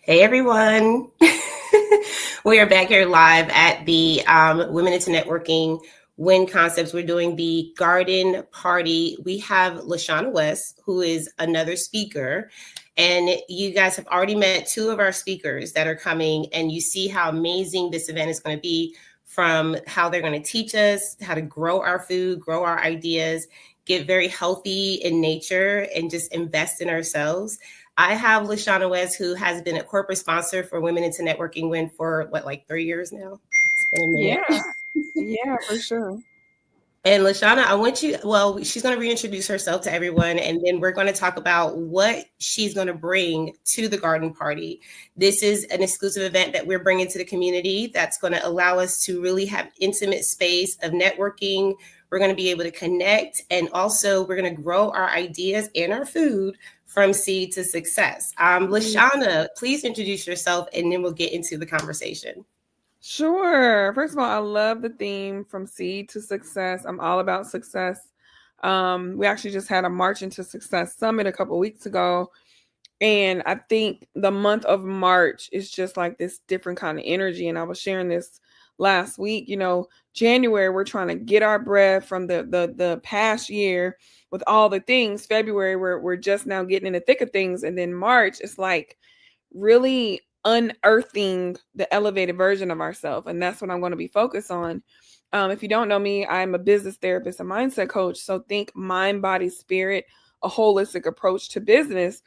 Hey everyone. We are back here live at the Women into Networking WIN Concepts. We're doing the garden party. We have LaShana West, who is another speaker. And you guys have already met two of our speakers that are coming, and you see how amazing this event is going to be, from how they're going to teach us how to grow our food, grow our ideas, get very healthy in nature, and just invest in ourselves. I have LaShana West, who has been a corporate sponsor for Women into Networking WIN for like 3 years now? It's been a minute. Yeah, for sure. And LaShana, I want you, well, she's going to reintroduce herself to everyone, and then we're going to talk about what she's going to bring to the garden party. This is an exclusive event that we're bringing to the community that's going to allow us to really have intimate space of networking. We're going to be able to connect, and also we're going to grow our ideas and our food from seed to success. LaShana, please introduce yourself, and then we'll get into the conversation. Sure. First of all, I love the theme from seed to success. I'm all about success. We actually just had a March into Success summit a couple weeks ago. And I think the month of March is just like this different kind of energy. And I was sharing this last week. January, we're trying to get our breath from the past year with all the things. February, we're just now getting in the thick of things. And then March, it's like really unearthing the elevated version of ourselves. And that's what I'm going to be focused on. If you don't know me, I'm a business therapist, a mindset coach. So think mind, body, spirit, a holistic approach to business.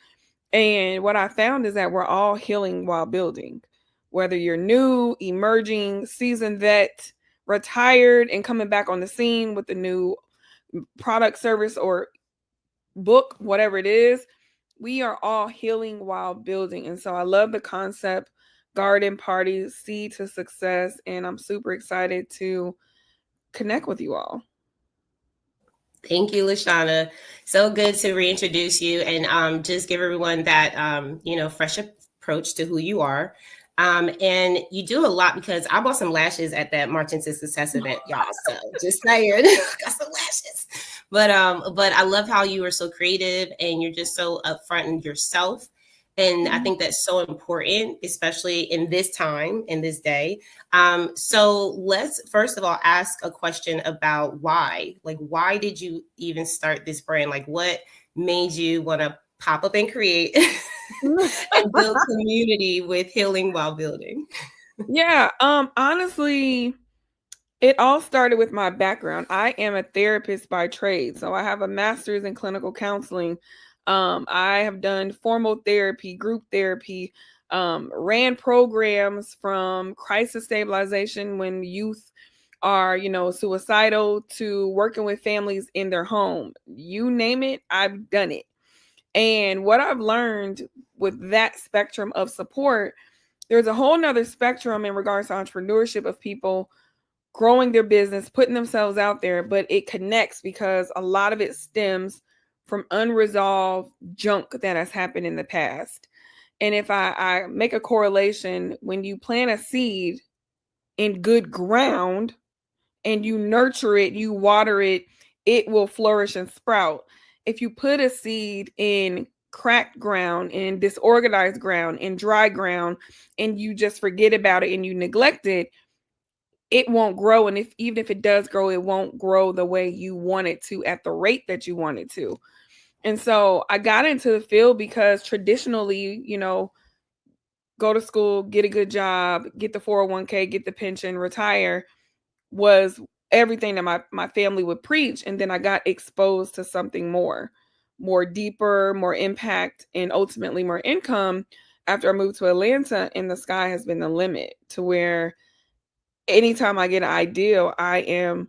And what I found is that we're all healing while building. Whether you're new, emerging, seasoned vet, retired, and coming back on the scene with a new product, service, or book, whatever it is, we are all healing while building. And so I love the concept, garden party, seed to success. And I'm super excited to connect with you all. Thank you, LaShana. So good to reintroduce you and just give everyone that, fresh approach to who you are. And you do a lot, because I bought some lashes at that March into Success event, y'all. So just saying, got some lashes. But I love how you are so creative and you're just so upfront in yourself. And I think that's so important, especially in this time, in this day. So let's first of all ask a question about why. Like, why did you even start this brand? Like, what made you want to pop up and create and build community with healing while building? Yeah, honestly, it all started with my background. I am a therapist by trade. So I have a master's in clinical counseling. I have done formal therapy, group therapy, ran programs from crisis stabilization when youth are, suicidal, to working with families in their home. You name it, I've done it. And what I've learned with that spectrum of support, there's a whole nother spectrum in regards to entrepreneurship of people growing their business, putting themselves out there, but it connects because a lot of it stems from unresolved junk that has happened in the past. And if I make a correlation, when you plant a seed in good ground and you nurture it, you water it, it will flourish and sprout. If you put a seed in cracked ground, in disorganized ground, in dry ground, and you just forget about it and you neglect it, it won't grow. And even if it does grow, it won't grow the way you want it to, at the rate that you want it to. And so I got into the field because traditionally, go to school, get a good job, get the 401k, get the pension, retire was everything that my family would preach. And then I got exposed to something more deeper, more impact, and ultimately more income after I moved to Atlanta. And the sky has been the limit, to where anytime I get an idea, I am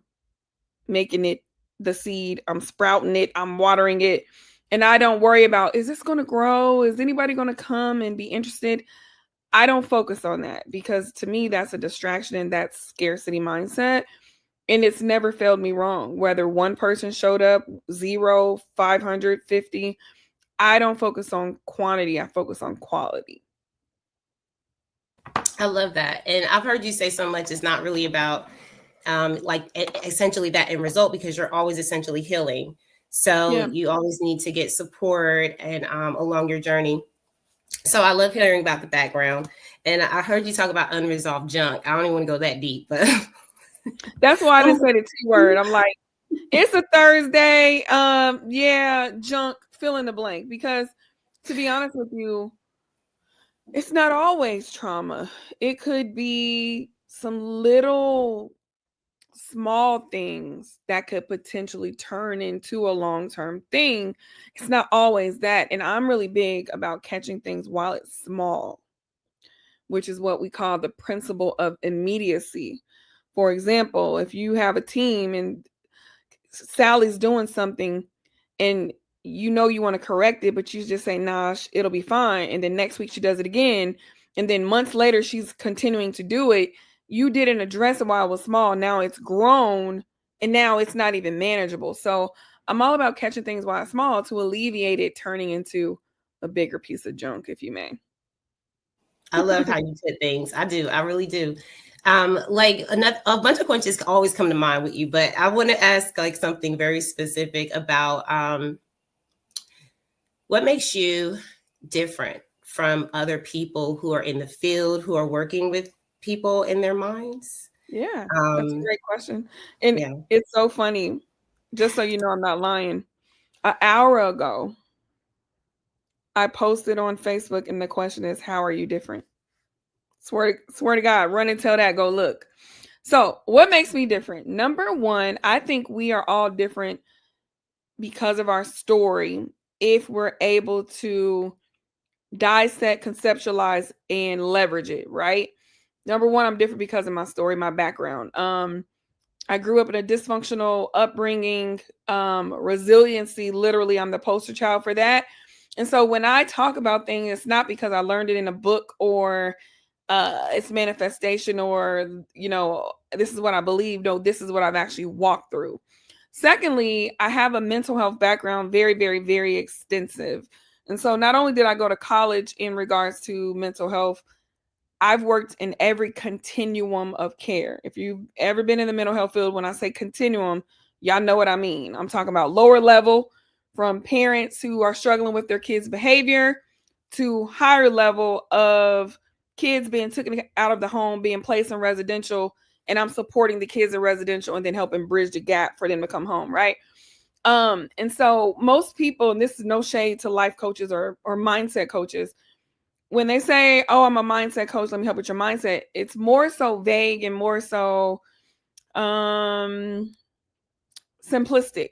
making it the seed. I'm sprouting it. I'm watering it. And I don't worry about, is this going to grow? Is anybody going to come and be interested? I don't focus on that, because to me, that's a distraction and that's scarcity mindset. And it's never failed me wrong. Whether one person showed up, 0, 500, 50, I don't focus on quantity. I focus on quality. I love that. And I've heard you say so much, it's not really about essentially that end result, because you're always essentially healing. So Yeah. you always need to get support and along your journey. So I love hearing about the background. And I heard you talk about unresolved junk. I don't even want to go that deep, but That's why I didn't say the T word. I'm like, it's a Thursday. Yeah, junk, fill in the blank. Because to be honest with you, it's not always trauma. It could be some little small things that could potentially turn into a long-term thing. It's not always that. And I'm really big about catching things while it's small, which is what we call the principle of immediacy. For example, if you have a team and Sally's doing something and you know you want to correct it, but you just say, nah, it'll be fine. And then next week she does it again. And then months later, she's continuing to do it. You didn't address it while it was small. Now it's grown and now it's not even manageable. So I'm all about catching things while it's small to alleviate it turning into a bigger piece of junk, if you may. I love how you put things. I do. I really do. Like a bunch of questions always come to mind with you, but I want to ask like something very specific about what makes you different from other people who are in the field, who are working with people in their minds. Yeah, that's a great question. And Yeah. it's so funny. Just so you know, I'm not lying. An hour ago, I posted on Facebook, and the question is, "How are you different?" Swear to God, run and tell that. Go look. So, what makes me different? Number one, I think we are all different because of our story. If we're able to dissect, conceptualize, and leverage it, right? Number one, I'm different because of my story, my background. I grew up in a dysfunctional upbringing, resiliency. Literally, I'm the poster child for that. And so when I talk about things, it's not because I learned it in a book or it's manifestation or, this is what I believe. No, this is what I've actually walked through. Secondly, I have a mental health background, very, very, very extensive. And so not only did I go to college in regards to mental health, I've worked in every continuum of care. If you've ever been in the mental health field, when I say continuum, y'all know what I mean. I'm talking about lower level, from parents who are struggling with their kids' behavior to higher level of kids being taken out of the home, being placed in residential, and I'm supporting the kids in residential and then helping bridge the gap for them to come home, right? And so most people, and this is no shade to life coaches or mindset coaches, when they say, "Oh, I'm a mindset coach, let me help with your mindset," it's more so vague and more so simplistic.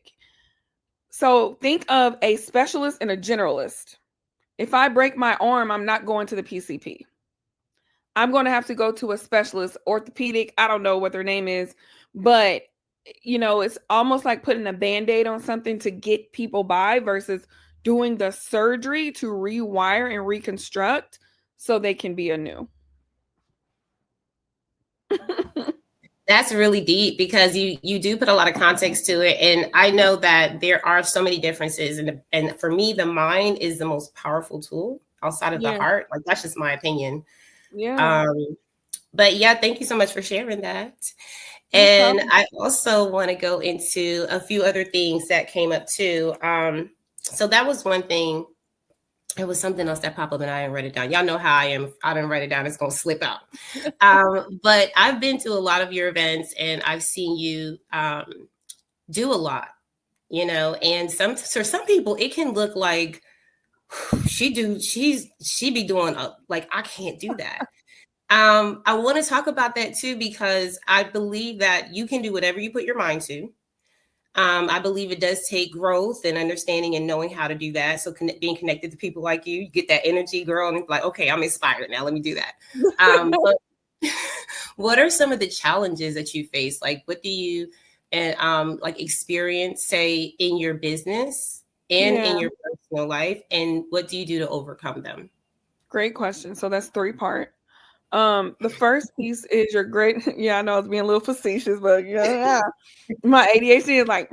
So think of a specialist and a generalist. If I break my arm, I'm not going to the PCP. I'm going to have to go to a specialist, orthopedic, I don't know what their name is, but it's almost like putting a band-aid on something to get people by versus doing the surgery to rewire and reconstruct so they can be anew. That's really deep because you do put a lot of context to it, and I know that there are so many differences, and for me, the mind is the most powerful tool outside of the Yeah. heart. Like that's just my opinion. Yeah. But yeah, thank you so much for sharing that. No And problem. I also want to go into a few other things that came up too. So that was one thing. It was something else that popped up and I didn't write it down. Y'all know how I am. If I didn't write it down, it's gonna slip out. But I've been to a lot of your events and I've seen you do a lot, and for some people it can look like she be doing like I can't do that. I want to talk about that too because I believe that you can do whatever you put your mind to. I believe it does take growth and understanding and knowing how to do that. So being connected to people like you get that energy, girl, and it's like, okay, I'm inspired now. Let me do that. But what are some of the challenges that you face? Like, what do you and like experience, say, in your business and Yeah. in your personal life, and what do you do to overcome them? Great question. So that's 3-part. The first piece is your great. Yeah, I know it's being a little facetious, but yeah, my ADHD is like.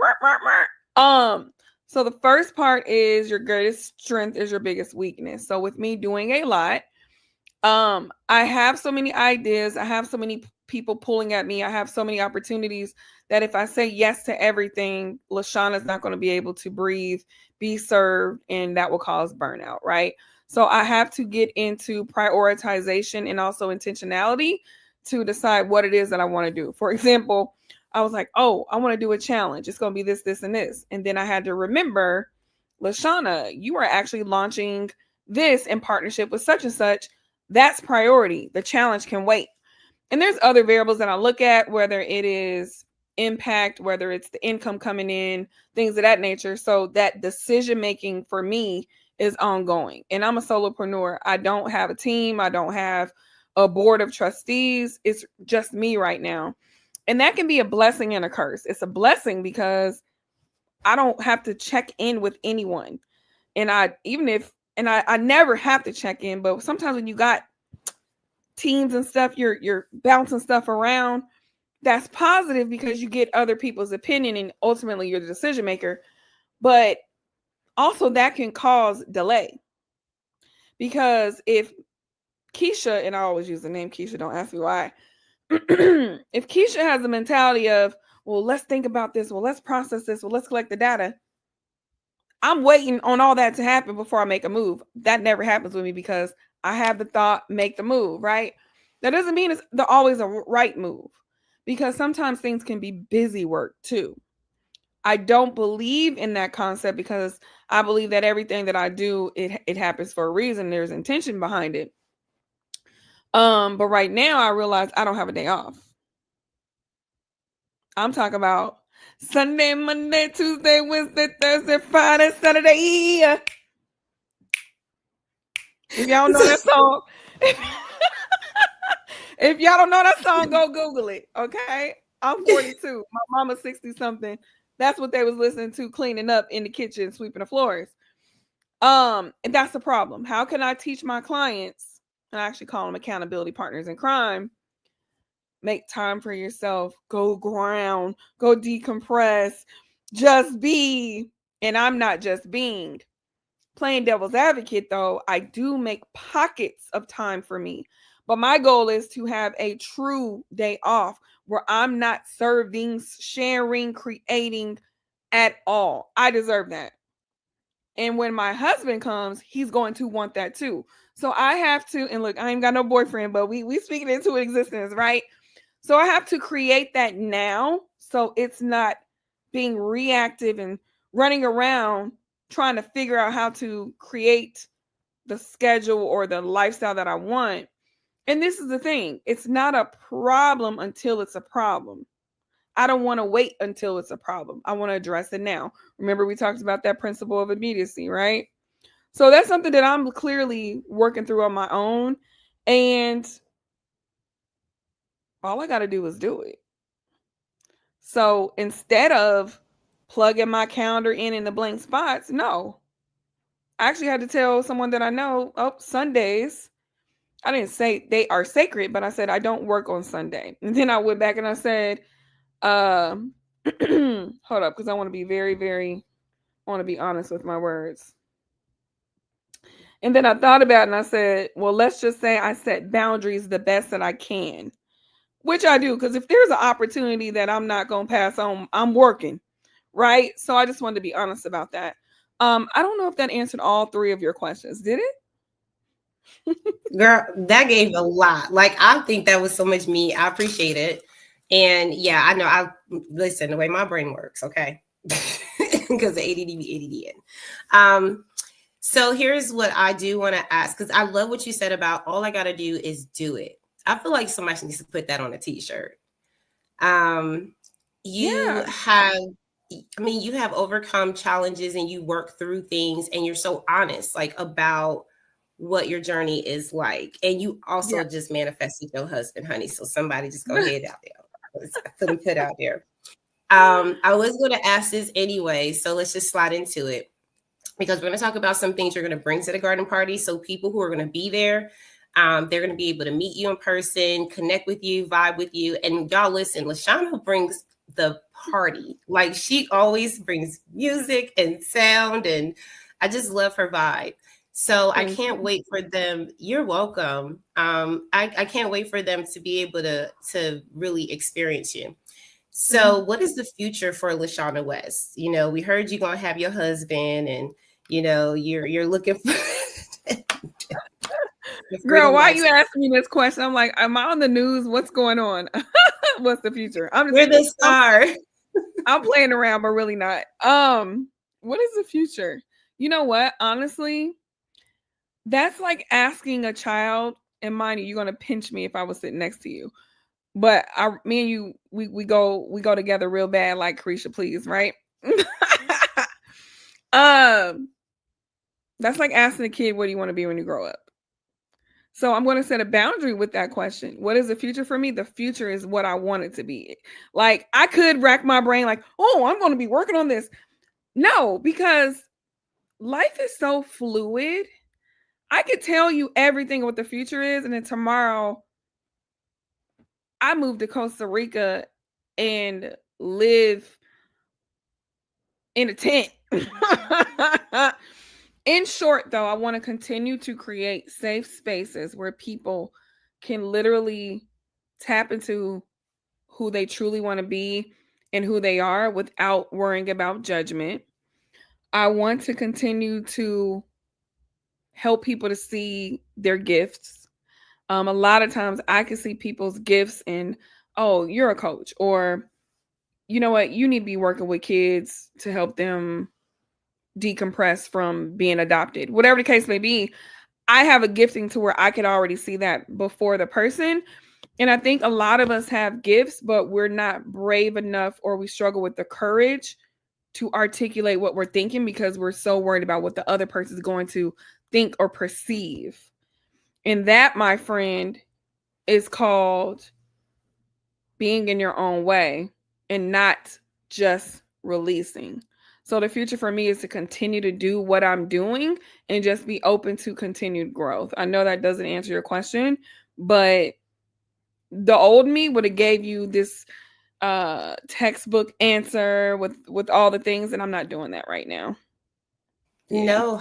So the first part is your greatest strength is your biggest weakness. So with me doing a lot, I have so many ideas. I have so many people pulling at me. I have so many opportunities that if I say yes to everything, LaShana is not going to be able to breathe, be served, and that will cause burnout, right? So I have to get into prioritization and also intentionality to decide what it is that I want to do. For example, I was like, oh, I want to do a challenge. It's going to be this, this, and this. And then I had to remember, LaShana, you are actually launching this in partnership with such and such. That's priority. The challenge can wait. And there's other variables that I look at, whether it is impact, whether it's the income coming in, things of that nature. So that decision making for me is ongoing. And I'm a solopreneur. I don't have a team. I don't have a board of trustees. It's just me right now. And that can be a blessing and a curse. It's a blessing because I don't have to check in with anyone. And I never have to check in, but sometimes when you got teams and stuff, you're bouncing stuff around. That's positive because you get other people's opinion and ultimately you're the decision maker. But also that can cause delay. Because if Keisha, and I always use the name Keisha, don't ask me why. If Keisha has the mentality of, well, let's think about this, well, let's process this, well, let's collect the data, I'm waiting on all that to happen before I make a move. That never happens with me because I have the thought, make the move, right? That doesn't mean it's always a right move because sometimes things can be busy work too. I don't believe in that concept because I believe that everything that I do, it happens for a reason. There's intention behind it. But right now I realize I don't have a day off. I'm talking about Sunday, Monday, Tuesday, Wednesday, Thursday, Friday, Saturday. If y'all know that song, if y'all don't know that song, go Google it. Okay, I'm 42. My mama's 60 something. That's what they was listening to, cleaning up in the kitchen, sweeping the floors. And that's the problem. How can I teach my clients? I actually call them accountability partners in crime. Make time for yourself. Go ground. Go decompress. Just be. And I'm not just being. Playing devil's advocate, though, I do make pockets of time for me. But my goal is to have a true day off where I'm not serving, sharing, creating at all. I deserve that. And when my husband comes, he's going to want that too. So I have to, and look, I ain't got no boyfriend, but we speaking into existence, right? So I have to create that now so it's not being reactive and running around trying to figure out how to create the schedule or the lifestyle that I want. And this is the thing, it's not a problem until it's a problem. I don't want to wait until it's a problem. I want to address it now. Remember, we talked about that principle of immediacy, right? So that's something that I'm clearly working through on my own. And all I got to do is do it. So instead of plugging my calendar in the blank spots, no. I actually had to tell someone that I know, oh, Sundays, I didn't say they are sacred, but I said I don't work on Sunday. And then I went back and I said, hold up, because I want to be I want to be honest with my words. And then I thought about it and I said, well, let's just say I set boundaries the best that I can, which I do. Because if there's an opportunity that I'm not going to pass on, I'm working, right? So I just wanted to be honest about that. I don't know if that answered all three of your questions. Did it? Girl, that gave a lot. Like, I think that was so much me. I appreciate it. And yeah, I know. I listen the way my brain works, okay? Because the ADD be ADD. So here's what I do want to ask, because I love what you said about all I got to do is do it. I feel like somebody needs to put that on a t-shirt. You have, I mean, you have overcome challenges and you work through things and you're so honest, like, about what your journey is like. And you also just manifested your husband, honey. So somebody just go ahead out there. Put him put out there. I was going to ask this anyway, so let's just slide into it, because we're going to talk about some things you're going to bring to the garden party. So people who are going to be there, they're going to be able to meet you in person, connect with you, vibe with you. And y'all listen, LaShana brings the party. Like, she always brings music and sound, and I just love her vibe. So I can't wait for them. You're welcome. I can't wait for them to be able to really experience you. So what is the future for LaShana West? We heard you're going to have your husband, and you're looking for the Girl, freedom why are you lifestyle. asking me this question? I'm like, am I on the news? What's going on? What's the future? We're the I'm, star. I'm playing around, but really not. What is the future? You know what? Honestly, that's like asking a child, and mind you, you're gonna pinch me if I was sitting next to you. But me and you, we go together real bad, like Carisha, please, right? um, that's like asking a kid, what do you want to be when you grow up? So I'm going to set a boundary with that question. What is the future for me? The future is what I want it to be. Like I could rack my brain like, oh, I'm going to be working on this. No, because life is so fluid. I could tell you everything what the future is, and then tomorrow I move to Costa Rica and live in a tent. In short, though, I want to continue to create safe spaces where people can literally tap into who they truly want to be and who they are without worrying about judgment. I want to continue to help people to see their gifts. A lot of times I can see people's gifts and, oh, you're a coach, or you know what, you need to be working with kids to help them decompress from being adopted, whatever the case may be. I have a gifting to where I could already see that before the person. And I think a lot of us have gifts, but we're not brave enough, or we struggle with the courage to articulate what we're thinking because we're so worried about what the other person is going to think or perceive. And that, my friend, is called being in your own way and not just releasing. So the future for me is to continue to do what I'm doing and just be open to continued growth. I know that doesn't answer your question, but the old me would have gave you this textbook answer with all the things, and I'm not doing that right now. Yeah. No,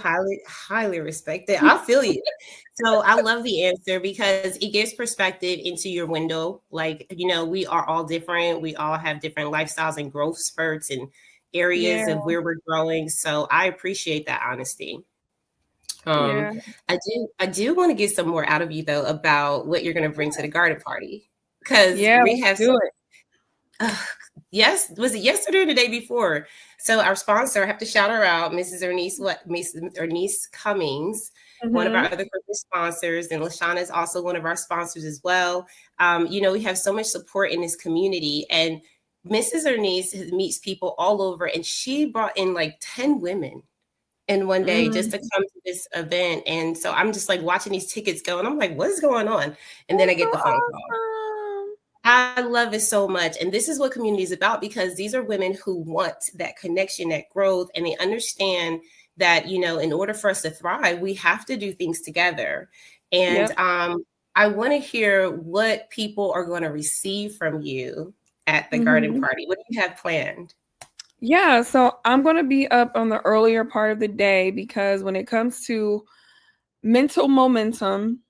highly respected. I feel you. So I love the answer because it gives perspective into your window. Like, we are all different. We all have different lifestyles and growth spurts and areas Yeah. of where we're growing. So I appreciate that honesty. Yeah. I do want to get some more out of you though about what you're going to bring to the garden party because Yeah, we let's have do it. uh, yes, was it yesterday or the day before? So our sponsor, I have to shout her out, Mrs. Ernest Cummings, one of our Mhm. other corporate sponsors, and LaShana is also one of our sponsors as well. We have so much support in this community, and Mrs. Ernest meets people all over, and she brought in like 10 women in one day just Mm. to come to this event. And so I'm just like watching these tickets go, and I'm like, what is going on? And then I That's so get the phone call. awesome. I love it so much. And this is what community is about because these are women who want that connection, that growth, and they understand that, in order for us to thrive, we have to do things together. And Yep. I want to hear what people are going to receive from you at the garden Mhm. party. What do you have planned? Yeah, so I'm going to be up on the earlier part of the day because when it comes to mental momentum,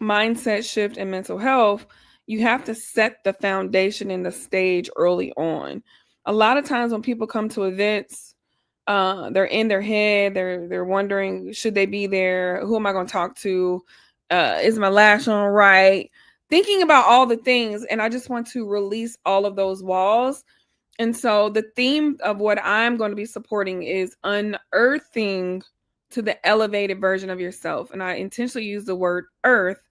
mindset shift, and mental health, you have to set the foundation and the stage early on. A lot of times when people come to events, they're in their head, they're wondering, should they be there? Who am I going to talk to? Is my lash on right? Thinking about all the things, and I just want to release all of those walls. And so the theme of what I'm going to be supporting is unearthing to the elevated version of yourself. And I intentionally use the word earth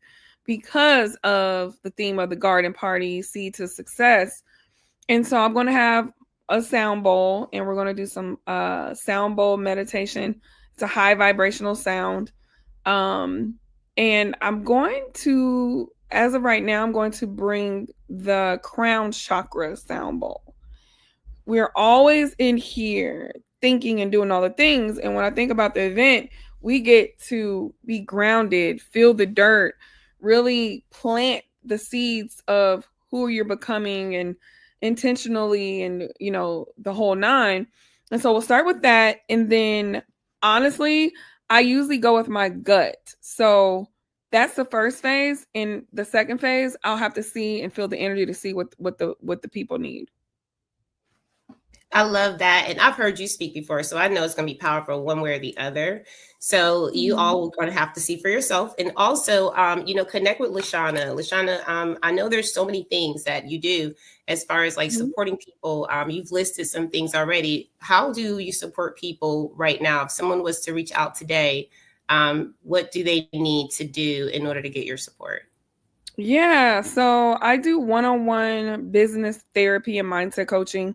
because of the theme of the garden party, Seed to Success. And so I'm going to have a sound bowl and we're going to do some sound bowl meditation. It's a high vibrational sound. Um, and I'm going to, as of right now, I'm going to bring the crown chakra sound bowl. We're always in here thinking and doing all the things. And when I think about the event, we get to be grounded, feel the dirt, really plant the seeds of who you're becoming and intentionally and, the whole nine. And so we'll start with that. And then honestly, I usually go with my gut. So that's the first phase. In the second phase, I'll have to see and feel the energy to see what the people need. I love that. And I've heard you speak before, so I know it's going to be powerful one way or the other. So you all are going to have to see for yourself. And also, connect with LaShana. LaShana, I know there's so many things that you do as far as like supporting people. You've listed some things already. How do you support people right now? If someone was to reach out today, what do they need to do in order to get your support? Yeah, so I do one-on-one business therapy and mindset coaching,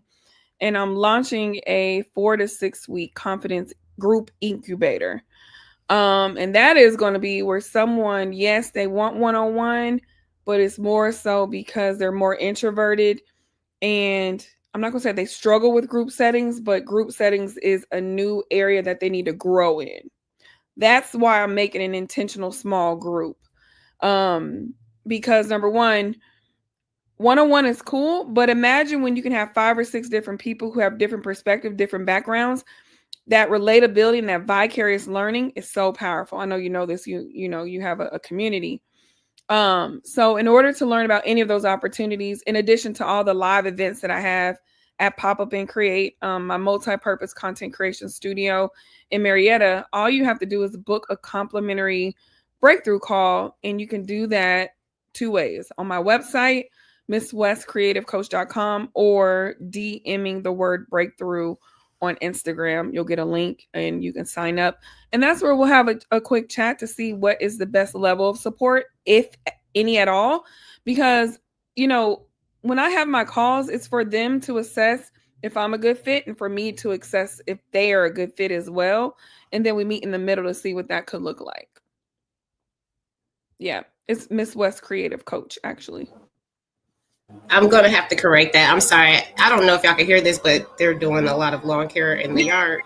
and I'm launching a 4 to 6 week confidence group incubator. And that is going to be where someone, yes, they want one-on-one, but it's more so because they're more introverted, and I'm not going to say they struggle with group settings, but group settings is a new area that they need to grow in. That's why I'm making an intentional small group. Because number one-on-one is cool, but imagine when you can have 5 or 6 different people who have different perspectives, different backgrounds. That relatability and that vicarious learning is so powerful. I know you know this. You have a community. So in order to learn about any of those opportunities, in addition to all the live events that I have at Pop Up and Create, my multi-purpose content creation studio in Marietta, all you have to do is book a complimentary breakthrough call, and you can do that 2 ways: on my website, MissWestCreativeCoach.com, or DMing the word breakthrough on Instagram. You'll get a link and you can sign up. And that's where we'll have a quick chat to see what is the best level of support, if any at all. Because, when I have my calls, it's for them to assess if I'm a good fit and for me to assess if they are a good fit as well. And then we meet in the middle to see what that could look like. Yeah, it's Miss West Creative Coach, actually. I'm going to have to correct that. I'm sorry. I don't know if y'all can hear this, but they're doing a lot of lawn care in the yard.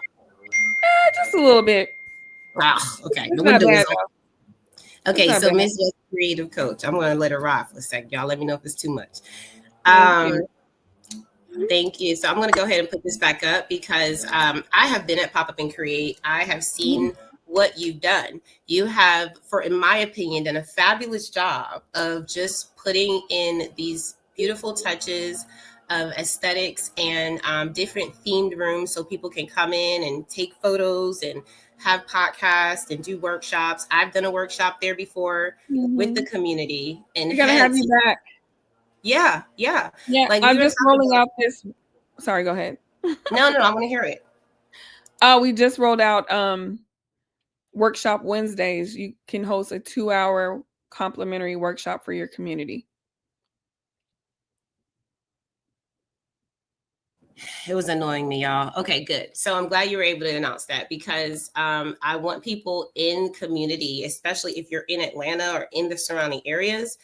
Just a little bit. Ah, okay. It's The not window bad is open. though. It's Okay, not so bad. Miss West Creative Coach. I'm going to let her ride for a second. Y'all let me know if it's too much. Thank Um, you. Thank you. So I'm going to go ahead and put this back up because I have been at Pop Up and Create. I have seen what you've done. You have, in my opinion, done a fabulous job of just putting in these beautiful touches of aesthetics and different themed rooms so people can come in and take photos and have podcasts and do workshops. I've done a workshop there before with the community and We gotta have had you back. yeah, yeah. Yeah, Like we I'm were just talking rolling about out this. Sorry, go ahead. no, I want to hear it. We just rolled out workshop Wednesdays. You can host a 2-hour complimentary workshop for your community. It was annoying me, y'all. Okay, good. So I'm glad you were able to announce that because I want people in community, especially if you're in Atlanta or in the surrounding areas.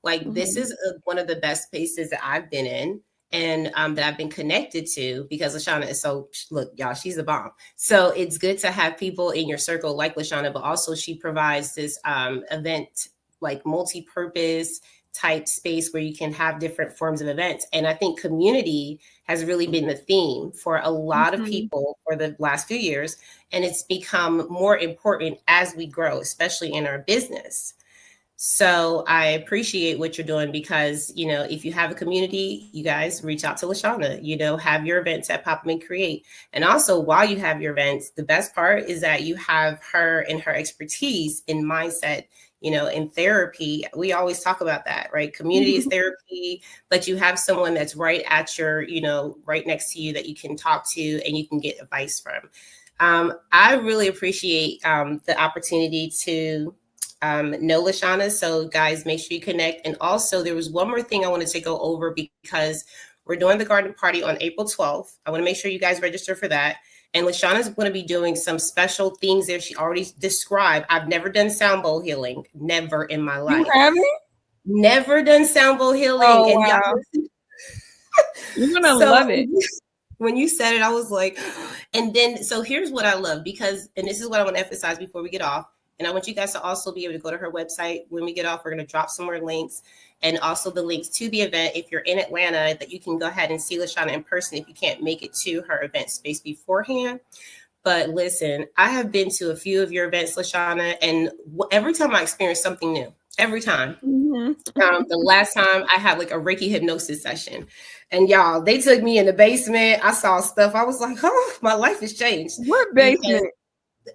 Like this is one of the best places that I've been in and that I've been connected to because LaShana is so, look, y'all, she's a bomb. So it's good to have people in your circle like LaShana, but also she provides this event like multi-purpose type space where you can have different forms of events. And I think community has really been the theme for a lot of people for the last few years. And it's become more important as we grow, especially in our business. So I appreciate what you're doing because, if you have a community, you guys reach out to LaShana, have your events at Pop Up and Create. And also while you have your events, the best part is that you have her and her expertise in mindset, in therapy. We always talk about that, right? Community is therapy, but you have someone that's right at your, right next to you that you can talk to and you can get advice from. I really appreciate the opportunity to know LaShana. So guys, make sure you connect. And also there was one more thing I wanted to go over because we're doing the garden party on April 12th. I want to make sure you guys register for that. And LaShana's going to be doing some special things there. She already described. I've never done sound bowl healing. Never in my life. You haven't? Never done sound bowl healing. Oh, And wow. y'all, You're going to love it. When you said it, I was like, and then, so here's what I love because, and this is what I want to emphasize before we get off. And I want you guys to also be able to go to her website. When we get off, we're going to drop some more links and also the links to the event. If you're in Atlanta, that you can go ahead and see LaShana in person if you can't make it to her event space beforehand. But listen, I have been to a few of your events, LaShana, and every time I experience something new. every time. Mhm. The last time I had like a Reiki hypnosis session, and y'all, they took me in the basement. I saw stuff. I was like, oh, my life has changed What because, basement?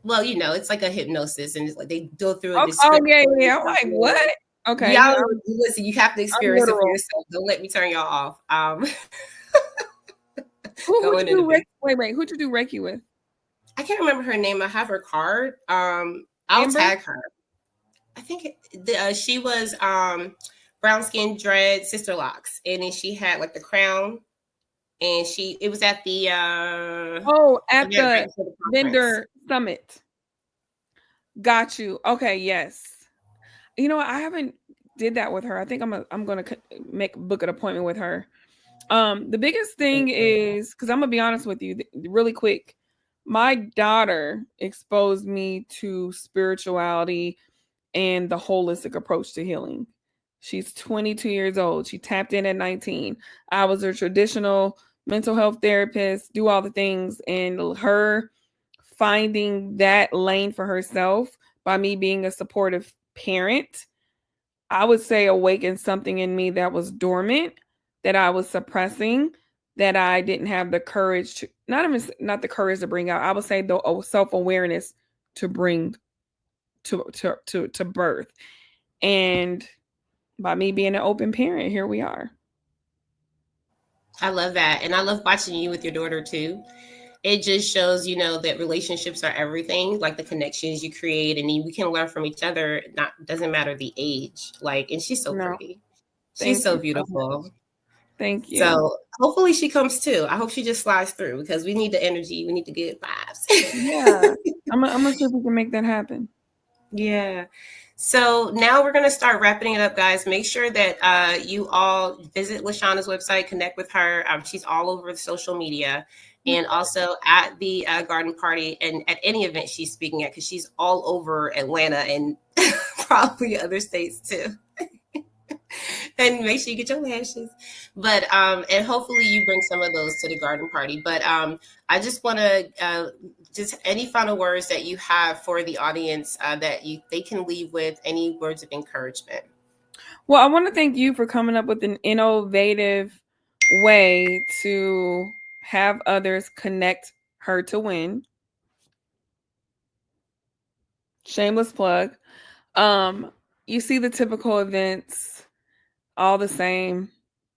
well, you know, it's like a hypnosis, and it's like they go through a Oh, description. yeah, yeah. I'm like, what? Okay, Y'all, I'm listen, you have to experience it for literal. yourself. Don't let me turn y'all off. Who'd Going you in the do basement. Wait. Who'd you do Reiki with? I can't remember her name. I have her card. I'll Amber? tag her. I think she was brown skin, dread, sister locks, and then she had like the crown, and it was at the Oh, at event right the before the conference. vendor summit. Got you. Okay, yes. You know what? I haven't did that with her. I think I'm gonna book an appointment with her. The biggest thing is because I'm gonna be honest with you, really quick. My daughter exposed me to spirituality and the holistic approach to healing. She's 22 years old. She tapped in at 19. I was a traditional mental health therapist, do all the things, and her finding that lane for herself by me being a supportive parent, I would say awakened something in me that was dormant, that I was suppressing, that I didn't have the courage to not the courage to bring out. I would say the self-awareness to bring to birth. And by me being an open parent, here we are. I love that, and I love watching you with your daughter too. It just shows, you know, that relationships are everything, like the connections you create, and we can learn from each other. Not doesn't matter the age, like, and she's so No, pretty. She's thank so you so much. beautiful. Thank you. So hopefully she comes too. I hope she just slides through because we need the energy. We need the good Yeah, vibes. I'm gonna see if we can make that happen. Yeah. So now we're going to start wrapping it up, guys. Make sure that you all visit LaShana's website, connect with her. She's all over the social media and also at the garden party and at any event she's speaking at because she's all over Atlanta and probably other states too. And make sure you get your lashes. But and hopefully you bring some of those to the garden party. But I just want to just any final words that you have for the audience that they can leave with, any words of encouragement. Well, I want to thank you for coming up with an innovative way to have others connect her to win. Shameless plug. Um, you see the typical events all the same.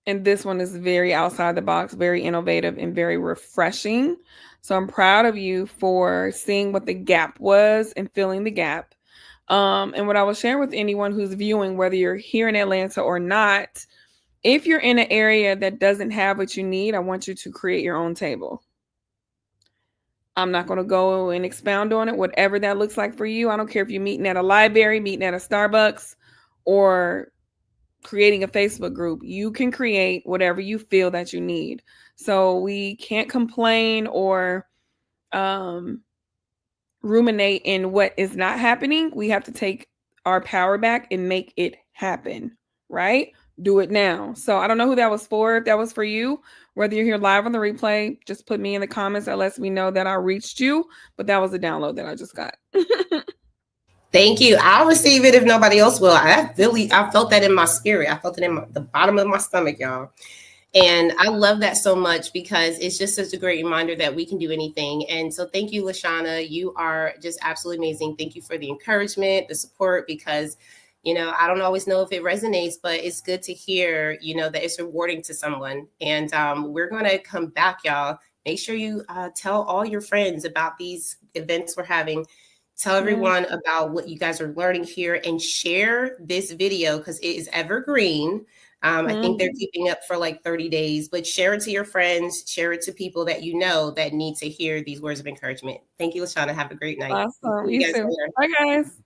And this one is very outside the box, very innovative, and very refreshing. So I'm proud of you for seeing what the gap was and filling the gap. And what I will share with anyone who's viewing, whether you're here in Atlanta or not, if you're in an area that doesn't have what you need, I want you to create your own table. I'm not going to go and expound on it, whatever that looks like for you. I don't care if you're meeting at a library, meeting at a Starbucks, or creating a Facebook group. You can create whatever you feel that you need. So we can't complain or ruminate in what is not happening. We have to take our power back and make it happen, right? Do it now. So I don't know who that was for. If that was for you, whether you're here live on the replay, just put me in the comments. That lets me know that I reached you. But that was a download that I just got. Thank you. I'll receive it if nobody else will. I felt that in my spirit. I felt it in the bottom of my stomach, y'all. And I love that so much because it's just such a great reminder that we can do anything. And so thank you, LaShana. You are just absolutely amazing. Thank you for the encouragement, the support, because, you know, I don't always know if it resonates, but it's good to hear, you know, that it's rewarding to someone. And we're going to come back, y'all. Make sure you tell all your friends about these events we're having. Tell Yeah. everyone about what you guys are learning here and share this video because it is evergreen. I think they're keeping up for like 30 days, but share it to your friends, share it to people that you know that need to hear these words of encouragement. Thank you, LaShana. Have a great night. Awesome. See You you guys too. later. Bye, guys.